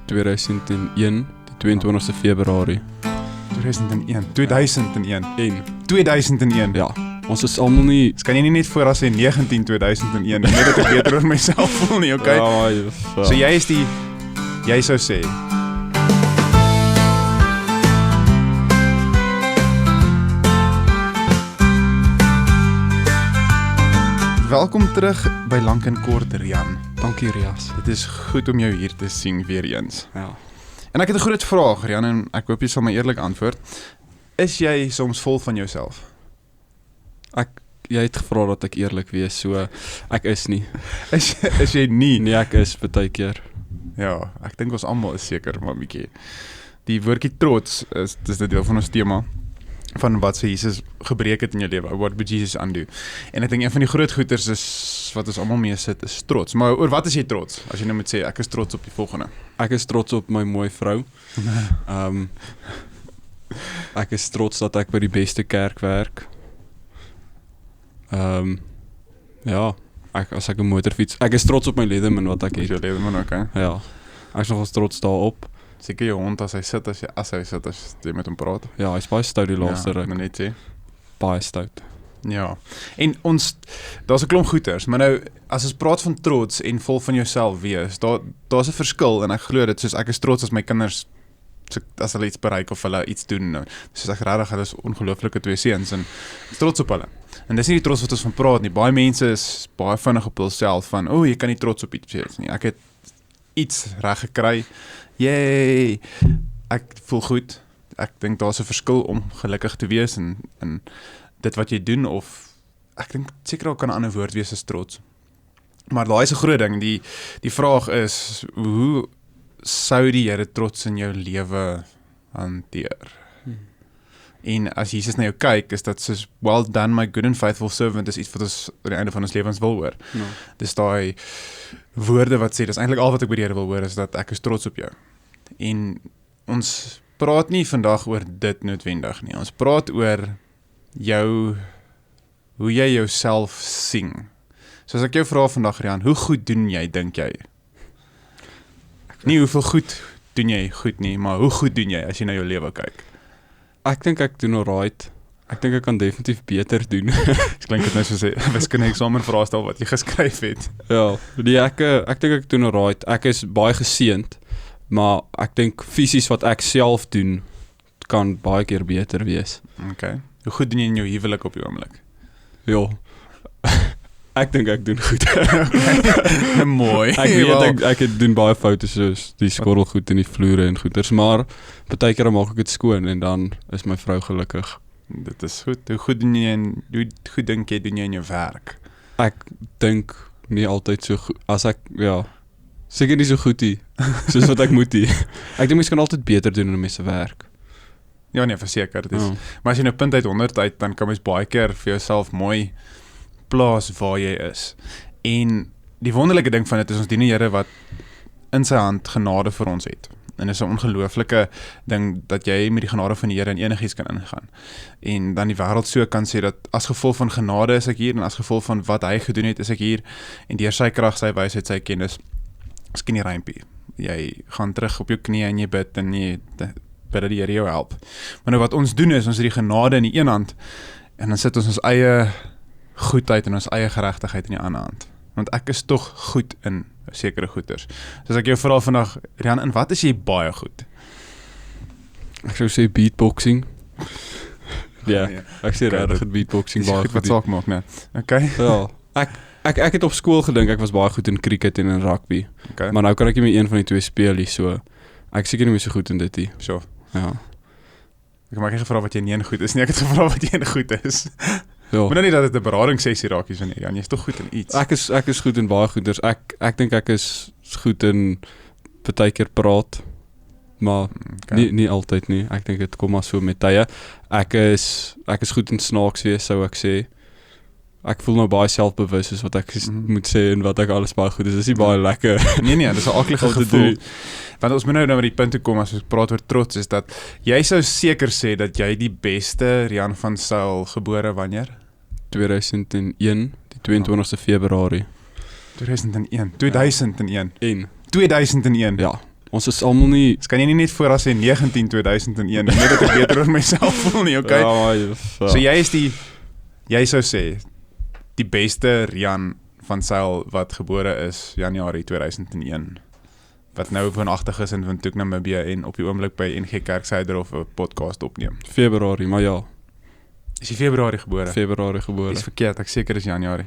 2001, die 22 Februarie. 2001. En, 2001. ja, ons is allemaal nie... Dus kan jy nie net vooraf sê 2001, net dat ek beter oor myself voel nie, okay? Ja, So jy is die, jy sou sê, welkom terug by Lank en Kort, Rian. Dankie Rias. Dit is goed om jou hier te sien weer eens. Ja. En ek het 'n groot vraag, Rian, en ek hoop jy sal my eerlik antwoord. Is jy soms vol van jouself? Jy het gevra dat ek eerlik wees, so ek is nie. Is jy nie? Nee, ek is baie keer. Ja, ek dink ons almal is seker, maar bietjie. Die woordjie trots dis 'n deel van ons tema van wat sy Jesus gebreek het in jou lewe. What would Jesus undo? En ek dink een van die groot goeters is wat ons almal mee sit is trots. Maar oor wat is jy trots? As jy nou moet sê ek is trots op die volgende. Ek is trots op my mooi vrou. Ek is trots dat ek by die beste kerk werk. Ja, as ek 'n motorfiets... Ek is trots op my Leatherman wat ek Is jou het. lewe man ook, hè? Ja, ek is nogal trots daarop. Seker jou hond as hy sit as jy met hom praat. Ja, hy is baie stout die laaste Ja, ruk. maar net sê. Baie stout. Ja. En daar's 'n klomp goeters, maar nou as ons praat van trots en vol van jouself wees, daar's 'n verskil en ek glo dit, soos ek is trots as my kinders as hulle iets bereik of hulle iets doen nou. Soos ek regtig, hulle is ongelooflike twee seuns en ek is trots op hulle. En dis nie die trots wat ons van praat nie. Baie mense is baie vinnig op hulself van, jy kan nie trots op iets wees nie. Ek het iets reg gekry. Yay! Ek voel goed. Ek dink daar's 'n verskil om gelukkig te wees en dit wat jy doen, of ek dink seker ook kan 'n ander woord wees as trots. Maar daai is 'n groot ding. Die vraag is, hoe sou die Here trots in jou lewe hanteer? En as Jesus na jou kyk, is dat soos, well done my good and faithful servant, is iets wat ons aan die einde van ons lewens wil hoor. Ja. Dis daai woorde wat sê, dis eintlik al wat ek by die Here wil hoor, is dat ek is trots op jou. En ons praat nie vandag oor dit noodwendig nie. Ons praat oor hoe jy jouself sien. So as ek jou vra vandag, Rian, hoe goed doen jy, dink jy? Nie hoeveel goed doen jy goed nie, maar hoe goed doen jy as jy na jou lewe kyk? Ek dink ek doen alright. Ek dink ek kan definitief beter doen. Dit klink dit nou soos 'n wiskunde eksamen vraestel wat jy geskryf het. Ja, ek dink ek doen alright. Ek is baie geseënd, maar ek dink fisies wat ek self doen kan baie keer beter wees. Okay. Hoe goed doen jy in jou huwelik op die oomblik? Ja. Ek dink ek doen goed. Mooi. Ek weet ek doen baie foute soos die skorrelgoed in die vloere en goeters, maar baie keer maak ek dit skoon en dan is my vrou gelukkig. Dit is goed. Hoe goed dink jy doen jy in jou werk? Ek dink nie altyd so goed as ek seker nie so goed nie, soos wat ek moet nie. Ek dink mens kan altyd beter doen in mense werk. Ja nee, verseker. Maar as jy nou punt uit 100 uit, dan kan mens baie keer vir jouself mooi plaas waar jy is. En die wonderlike ding van dit is ons dien die Here wat in sy hand genade vir ons het. En dit is 'n ongelooflike ding dat jy met die genade van die Here in enigiets kan ingaan. En dan die wêreld so kan sê dat as gevolg van genade is ek hier en as gevolg van wat hy gedoen het is ek hier en deur sy krag, sy wysheid, sy kennis skien nie rympie. Jy gaan terug op jou knieë en jy bid en jy bid dat die Here jou help. Maar nou wat ons doen is ons het die genade in die een hand en dan sit ons eie goedheid en ons eie geregtigheid in die ander hand. Want ek is tog goed in sekere goeders. So as ek jou vra vandag, Rian, in wat is jy baie goed? Ek sou sê beatboxing. Ja, ek sê Okay, regtig beatboxing baie goed wat goed. saak maak, né? Okay. Ja, ek het op skool gedink ek was baie goed in cricket en in rugby. Okay. Maar nou kan ek nie meer een van die twee speel nie, so ek seker nie meer so goed in dit nie. Sure. Ja. Ek maak nie gevra wat jy nie in goed is nie, ek het gevra wat jy in goed is. Ja. Maar nou nie dat dit 'n beradingssessie raak is nie, Jan, jy's tog goed in iets. Ek is goed in baie goeders. Ek dink ek is goed in baie keer praat, maar nie altyd nie. Ek dink dit kom maar so met tye. Ek is goed in snaaks wees, sou ek sê. Ek voel nou baie selfbewus soos wat ek moet sê en wat ek alles baie goed is. Dis nie baie lekker. Nee, dis 'n aaklige gevoel. Want ons moet nou by die punt toe kom as ons praat oor trots, is dat jy sou seker sê dat jy die beste Rian van Sail gebore wanneer? 2001, die 22 Februarie. 2001. 2001. En 2001. ja, ons is almal nie Dus kan jy nie net voor as sê 19/2001, net dat ek beter oor myself voel nie, okay? So jy sou sê, die beste Rian van Sail wat gebore is Januarie 2001, wat nou woonagtig is in Windhoek, Namibië en op die oomblik by NG Kerksuiderhof 'n podcast opneem. Februarie, maar ja, Is jy Februarie gebore? Februarie gebore. Dis verkeerd, ek seker is Januarie.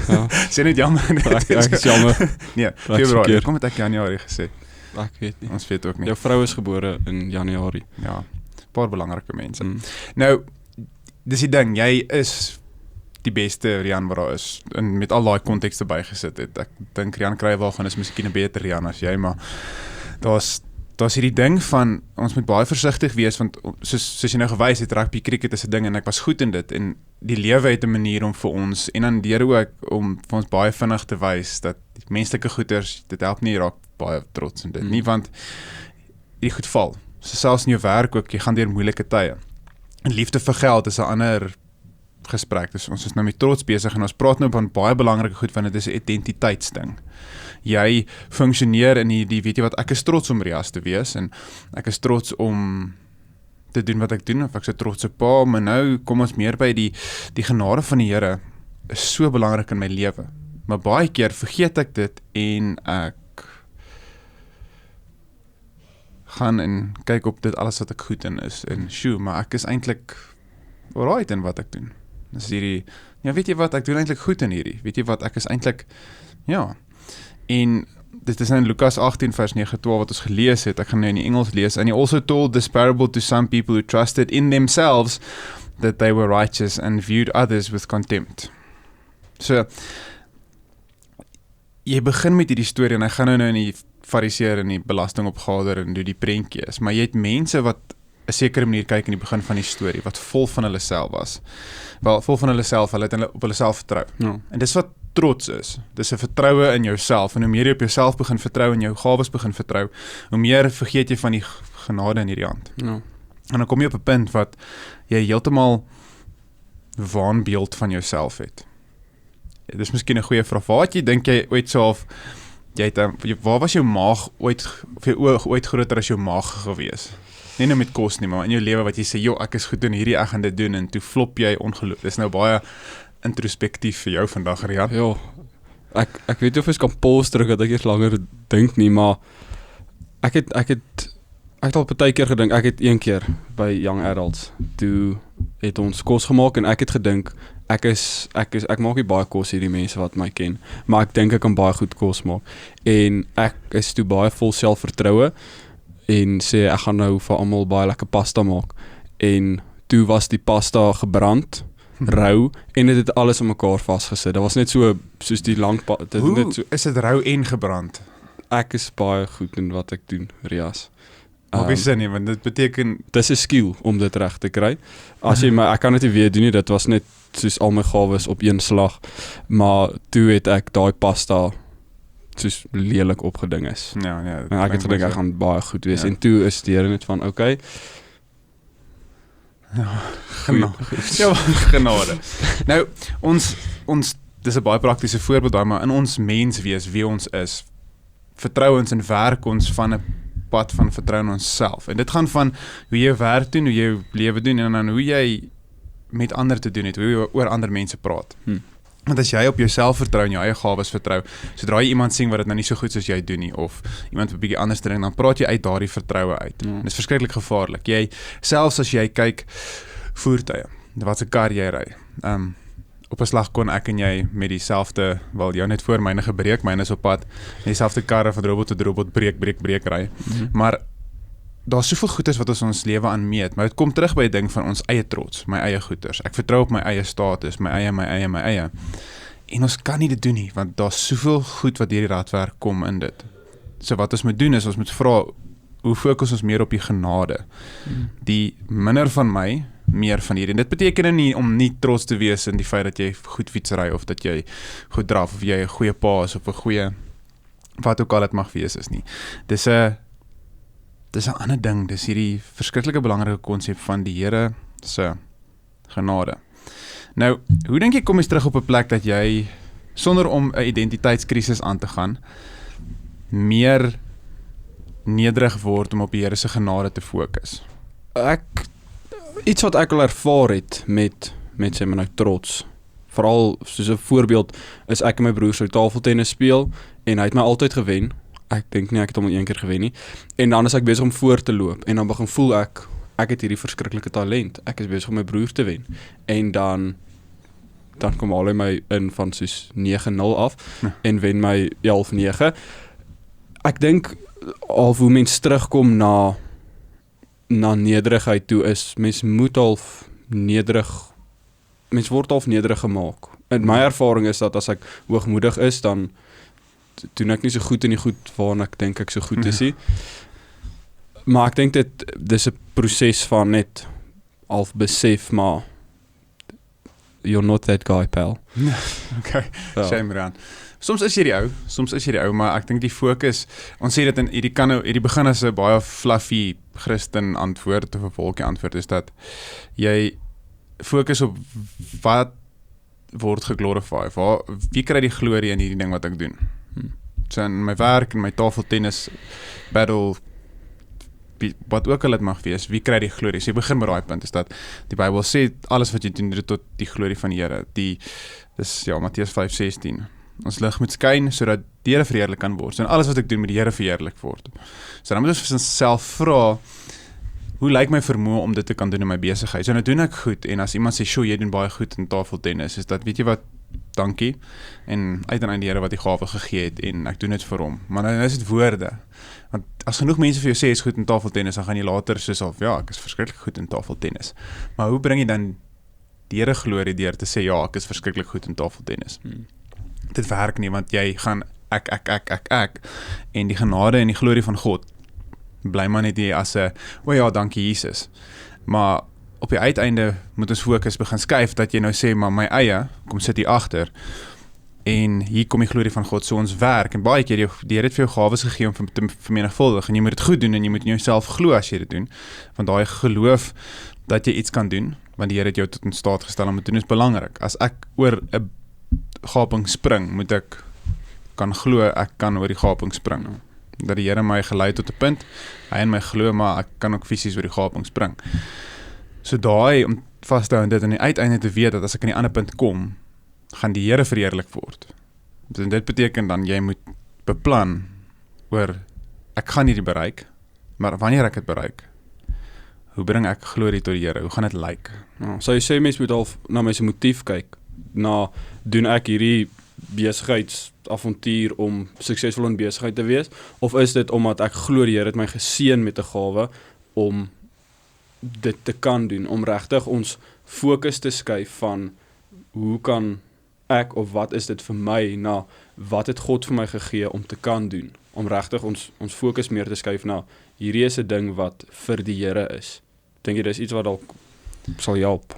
Ja. Sê net jammer. Ek is jammer. Nee, is Februarie. verkeerd. Kom het ek Januarie gesê. Ek weet nie. Ons weet ook nie. Jou vrou is gebore in Januarie. Ja, 'n paar belangrike mense. Mm. Nou, dis die ding, jy is die beste Rian wat daar is, en met al daai kontekste bygesit het. Ek dink Rian Kruiwagen is miskien 'n beter Rian as jy, maar daar's hierdie ding van, ons moet baie versigtig wees, want soos jy nou gewys het, rugby cricket is 'n ding, en ek was goed in dit, en die lewe het 'n manier om vir ons, en dan deur ook om vir ons baie vinnig te wys, dat menslike goeders, dit help nie, raak baie trots in dit nie, want die goed val. So selfs in jou werk ook, jy gaan deur moeilike tye. En liefde vir geld is 'n ander gesprek. Dus ons is nou met trots besig en ons praat nou van baie belangrike goed, want dit is 'n identiteitsding. Jy funksioneer in die weet jy wat, ek is trots om Rias te wees en ek is trots om te doen wat ek doen, of ek so trotse pa, maar nou kom ons meer by die genade van die Here is so belangrik in my lewe. Maar baie keer vergeet ek dit en ek gaan en kyk op dit alles wat ek goed in is en maar ek is eintlik alright in wat ek doen. Dis hierdie, ja weet jy wat, ek doen eintlik goed in hierdie. Weet jy wat, ek is eintlik, ja. En dit is in Lukas 18 vers 9-12 wat ons gelees het. Ek gaan nou in die Engels lees. And he also told this parable to some people who trusted in themselves that they were righteous and viewed others with contempt. So, jy begin met hierdie storie en ek gaan nou in die fariseer en die belastingopgader en die prentjie is, maar jy het mense wat 'n sekere manier kyk in die begin van die storie, wat vol van hulle self was. Wel, vol van hulle self, hulle het op hulle self vertrou. Ja. En dis wat trots is. Dis 'n vertroue in jouself, en hoe meer jy op jouself begin vertrou en jou gawes begin vertrou, hoe meer vergeet jy van die genade in hierdie hand. Ja. En dan kom jy op 'n punt wat jy heeltemal waanbeeld van jouself het. Dis miskien 'n goeie vraag. Waar het jy dink jy ooit self waar was jou maag ooit, of jou oog ooit groter as jou maag gewees? Nie nou met kos nie, maar in jou lewe wat jy sê, joh, ek is goed in hierdie, ek gaan dit doen, en toe flop jy ongeloof. Dis nou baie introspektief vir jou vandag, Rian. Ja, ek weet nie of ek kan pause druk dat ek eers langer dink nie, maar ek het al baie keer gedink, ek het een keer by Young Adults, toe het ons kos gemaak en ek het gedink, ek maak nie baie kos hierdie mense wat my ken, maar ek dink ek kan baie goed kos maak, en ek is toe baie vol selfvertroue, en sê ek gaan nou vir almal baie lekker pasta maak, en toe was die pasta gebrand, rou, en dit het alles in mekaar vasgesit. Dit was net so, soos die lang Hoe is dit rou en gebrand? Ek is baie goed in wat ek doen, Rias. Maak nie sin nie, want dit beteken dis 'n skill om dit reg te kry. As jy maar ek kan dit nie weer doen nie, dit was net soos al my gawes op een slag. Maar toe het ek daai pasta soos lelik opgeding is. Ja, En ek het gedink ek gaan baie goed wees, en toe is die Here net van okay. Genade. Nou, ons dis 'n baie praktiese voorbeeld daai, maar in ons mens wees wie ons is, vertrou ons en werk ons van 'n pad van vertrou in onsself. En dit gaan van hoe jy werk doen, hoe jy jou lewe doen, en dan hoe jy met ander te doen het, hoe jy oor ander mense praat. Want as jy op jouself vertrou en jou eie gawes vertrou, sodra jy iemand sien wat dit nou nie so goed soos jy doen nie, of iemand 'n bietjie anders ding, dan praat jy uit daardie vertroue uit. En dit is verskriklik gevaarlik. Selfs as jy kyk voertuie, wat 'n kar jy ry. Op 'n slag kon ek en jy met dieselfde, wel jou net voor myne gebreek, myne is op pad, met dieselfde karre van robot tot robot breek ry. Maar daar's soveel goeders wat ons lewe aan meet, maar dit kom terug by 'n ding van ons eie trots, my eie goeders. Ek vertrou op my eie status, my eie. En ons kan nie dit doen nie, want daar's soveel goed wat deur die radwerk kom in dit. So wat ons moet doen is, ons moet vra, hoe fokus ons meer op die genade? Die minder van my, meer van hierdie. En dit beteken nie om nie trots te wees in die feit dat jy goed fietsry, of dat jy goed draf, of jy 'n goeie pa is, of 'n goeie, wat ook al dit mag wees is nie. Dis 'n ander ding, dis hierdie verskriklike belangrike konsep van die Here se genade. Nou, hoe dink jy kom jy terug op 'n plek dat jy, sonder om 'n identiteitskrisis aan te gaan, meer nederig word om op die Here se genade te fokus? Iets wat ek al ervaar het met sê maar nou trots. Veral soos 'n voorbeeld is ek en my broer sou tafeltennis speel en hy het my altyd gewen. Ek dink nie ek het hom al een keer gewen nie. En dan is ek besig om voor te loop en dan begin voel ek het hierdie verskriklike talent. Ek is besig om my broer te wen. En dan kom al hy my in van soos 9-0 af en wen my 11-9. Ek dink al hoe mens terugkom na nederigheid toe is, mens moet half nederig, mens word half nederig gemaak. In my ervaring is dat as ek hoogmoedig is, dan doen ek nie so goed in die goed waarna ek dink ek so goed is nie. Maar ek dink dis 'n proses van net half besef, maar you're not that guy, pal. Okay, shame eraan. Soms is jy die ou, maar ek dink die fokus, ons sê dit in hierdie begin as 'n baie fluffy Christen antwoord of 'n wolkie antwoord, is dat jy fokus op wat word geglorify, wie kry die glorie in hierdie ding wat ek doen. So in my werk, in my tafeltennis, battle, wat ook al dit mag wees, wie kry die glorie? So jy begin met daai punt, is dat die Bybel sê, alles wat jy doen, dit tot die glorie van die Here. Dis Matteus 5:16. Ons lig moet skyn, sodat die Here verheerlik kan word. So en alles wat ek doen, moet die Here verheerlik word. So dan moet ons vir onsself vra, hoe lyk my vermoë om dit te kan doen in my besigheid? So nou doen ek goed, en as iemand sê, "Sjoe, jy doen baie goed in tafeltennis," is dat, weet jy wat, dankie, en uiteindelik die Here wat die gawe gegee het, en ek doen dit vir hom. Maar nou is dit woorde. Want as genoeg mense vir jou sê, is goed in tafeltennis, dan gaan jy later soos of, ja, ek is verskriklik goed in tafeltennis. Maar hoe bring jy dan die Here glorie deur te sê, ja, ek is verskriklik goed in tafeltennis? Dit werk nie, want jy gaan ek, en die genade en die glorie van God bly maar net hier as 'n, o ja, dankie Jesus. Maar op die uiteinde moet ons fokus begin skuif, dat jy nou sê, maar my eie, kom sit hier agter, en hier kom die glorie van God, so ons werk, en baie keer, die Here het vir jou gawes gegee om te vermenigvuldig, en jy moet dit goed doen, en jy moet in jouself glo as jy dit doen, want daai geloof, dat jy iets kan doen, want die Here het jou tot in staat gestel om te doen, is belangrik. As ek oor 'n gaping spring, moet ek kan glo, ek kan oor die gaping spring. Dat die Here my gelei tot 'n punt, hy in my glo, maar ek kan ook fisies oor die gaping spring. So daai, om vas te hou in dit, en die uiteinde te weet, dat as ek aan die ander punt kom, gaan die Here verheerlik word. En dit beteken dan, jy moet beplan, oor, ek gaan hierdie bereik, maar wanneer ek dit bereik, hoe bring ek glorie tot die Here, hoe gaan dit lyk? So jy sê, mens moet al na my se motief kyk, doen ek hierdie besigheidsavontuur om suksesvol in besigheid te wees, of is dit omdat ek glo die Here het my geseën met 'n gawe om dit te kan doen, om regtig ons fokus te skuif van hoe kan ek, of wat is dit vir my, na wat het God vir my gegee om te kan doen, om regtig ons fokus meer te skuif na hierdie is 'n ding wat vir die Here is. Dink jy dis iets wat dalk sal help?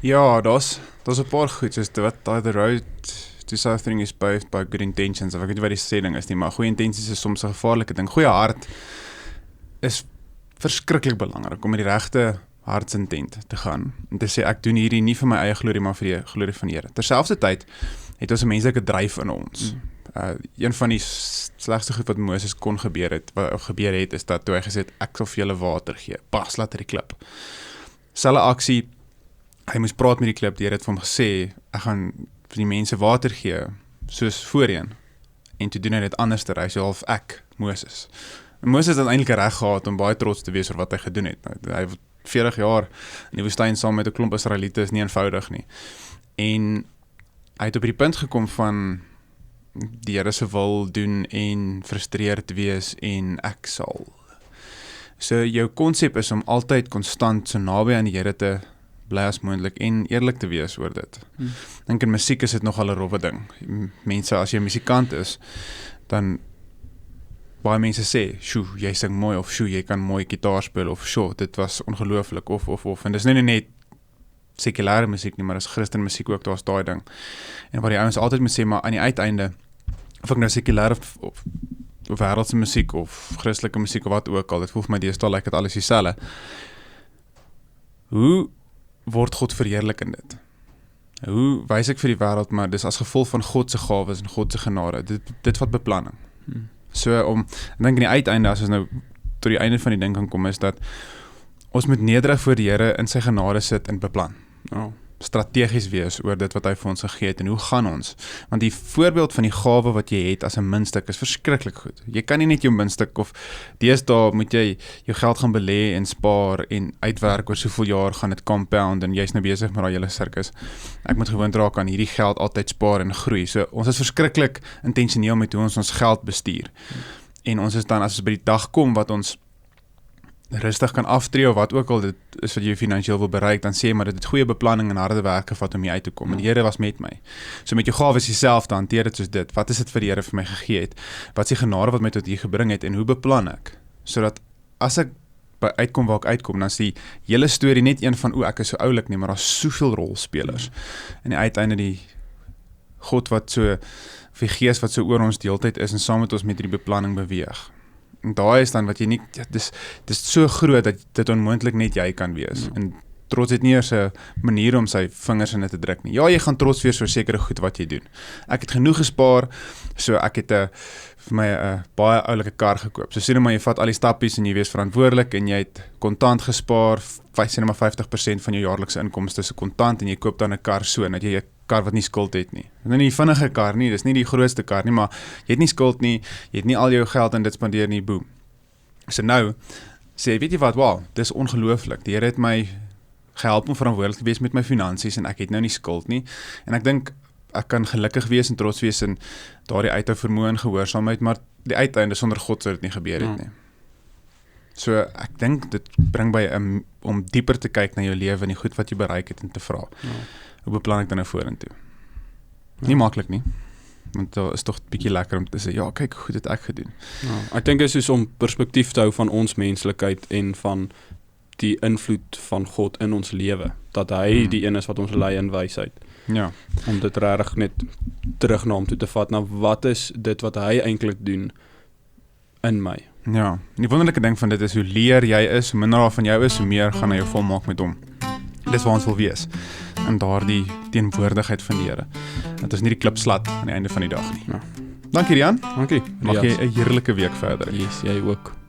Ja, daar's 'n paar goed, soos wat the road to something is paved by good intentions, of ek weet nie wat die sê ding is nie, maar goeie intensies is soms 'n gevaarlike ding. Goeie hart is verskriklik belangrik, om met die regte hartsintent te gaan, en te sê, ek doen hierdie nie vir my eie glorie, maar vir die glorie van die Here. Terselfdertyd het ons 'n menslike dryf in ons. Een van die slegste goed wat Moses kon gebeur het, is dat toe hy gesê het, ek sal vir julle water gee, pas, laat die klip. Selfe aksie, hy moes praat met die klip, die Here het vir hom gesê, ek gaan vir die mense water gee, soos voorheen, en toe doen hy dit anders, hy sê half ek, Moses. En Moses het eintlik reg gehad om baie trots te wees oor wat hy gedoen het. Hy 40 jaar in die woestyn saam met 'n klomp Israeliete is nie eenvoudig nie. En hy het op die punt gekom van die Here se wil doen en frustreerd wees en ek sal. So jou konsep is om altyd konstant so naby aan die Here te bly as moontlik en eerlik te wees oor dit. Dink in musiek is dit nogal 'n rowwe ding. Mense, as jy 'n musikant is, dan baie mense sê, "Sjoe, jy sing mooi," of "Sjoe, jy kan mooi gitaar speel," of "Sjoe, dit was ongelooflik," of en dis nie net sekulêre musiek nie, maar dis Christen musiek ook, daar's daai ding. En wat die ouens altyd moet sê, maar aan die uiteinde, of ek nou sekulêre of wêreldse musiek of Christelike musiek of wat ook al, dit voel vir my deesdae lyk dit alles dieselfde. Hoe word God verheerlik in dit? Hoe wys ek vir die wêreld, maar dis as gevolg van God se gawes en God se genade. Dit wat beplanning. So ek dink in die uiteinde, as ons nou tot die einde van die ding kan kom, is dat ons moet nederig voor die Here in sy genade sit en beplan. Strategies wees oor dit wat hy vir ons gegee het en hoe gaan ons? Want die voorbeeld van die gawe wat jy het as 'n muntstuk is verskriklik goed. Jy kan nie net jou muntstuk of deesdae moet jy jou geld gaan belê en spaar en uitwerk oor soveel jaar gaan dit compound en jy's nou besig met daai hele sirkus. Ek moet gewoond raak aan hierdie geld altyd spaar en groei. So ons is verskriklik intentioneel met hoe ons geld bestuur. En ons is dan as ons by die dag kom wat ons rustig kan aftree of wat ook al dit is wat jy finansiëel wil bereik, dan sê jy maar dit het goeie beplanning en harde werk gevat om hier uit te kom. En die Here was met my. So met jou gawes jouself te hanteer dit soos dit. Wat is dit vir die Here vir my gegee het? Wat is die genade wat my tot hier gebring het en hoe beplan ek? Sodat as ek by uitkom waar ek uitkom, dan is die hele storie net een van ek is so oulik nie, maar daar's soveel rolspelers. En die uiteinde die God wat so, of die Gees wat so oor ons deeltyd is en saam met ons met die beplanning beweeg. En daar is dan wat jy nie, dis so groot dat dit onmoontlik net jy kan wees. En trots het nie eers 'n manier om sy vingers in dit te druk nie. Ja, jy gaan trots wees oor sekere goed wat jy doen. Ek het genoeg gespaar, so ek het vir my 'n baie oulike kar gekoop. So sien maar jy vat al die stappies en jy wees verantwoordelik en jy het kontant gespaar, 50% van jou jaarlikse inkomste is kontant en jy koop dan 'n kar so, dat jy 'n kar wat nie skuld het nie. Dit is nie die vinnige kar nie, dis nie die grootste kar nie, maar jy het nie skuld nie, jy het nie al jou geld in dit spandeer nie, boem. So nou, sê, weet jy wat, wow, dis ongelooflik. Die Here het my gehelp om verantwoordelik te wees met my finansies en ek het nou nie skuld nie. En ek dink, ek kan gelukkig wees en trots wees in daardie uithou vermoë en gehoorsaamheid, maar die uiteinde sonder God sou dit nie gebeur het nie. So ek dink dit bring by om dieper te kyk na jou lewe en die goed wat jy bereik het en te vra. Hoe beplan ek dan nou vorentoe? Nie maklik nie. Want dit is toch 'n bietjie lekker om te sê, ja, kyk hoe goed het ek gedoen. Ek dink dit is om perspektief te hou van ons menslikheid en van die invloed van God in ons lewe, dat hy die een is wat ons lei in wysheid. Ja. Om dit regtig net terug na hom toe te vat, na wat is dit wat hy eintlik doen in my. Ja, en die wonderlike ding van dit is, hoe leer jy is, hoe minder van jou is, hoe meer gaan hy jou volmaak met hom. Dis waar ons wil wees, in daardie teenwoordigheid van die Here. Dat is nie die klipslat aan die einde van die dag nie. Dankie Rian. Dankie. Mag jy 'n heerlike week verder. Yes, jy ook.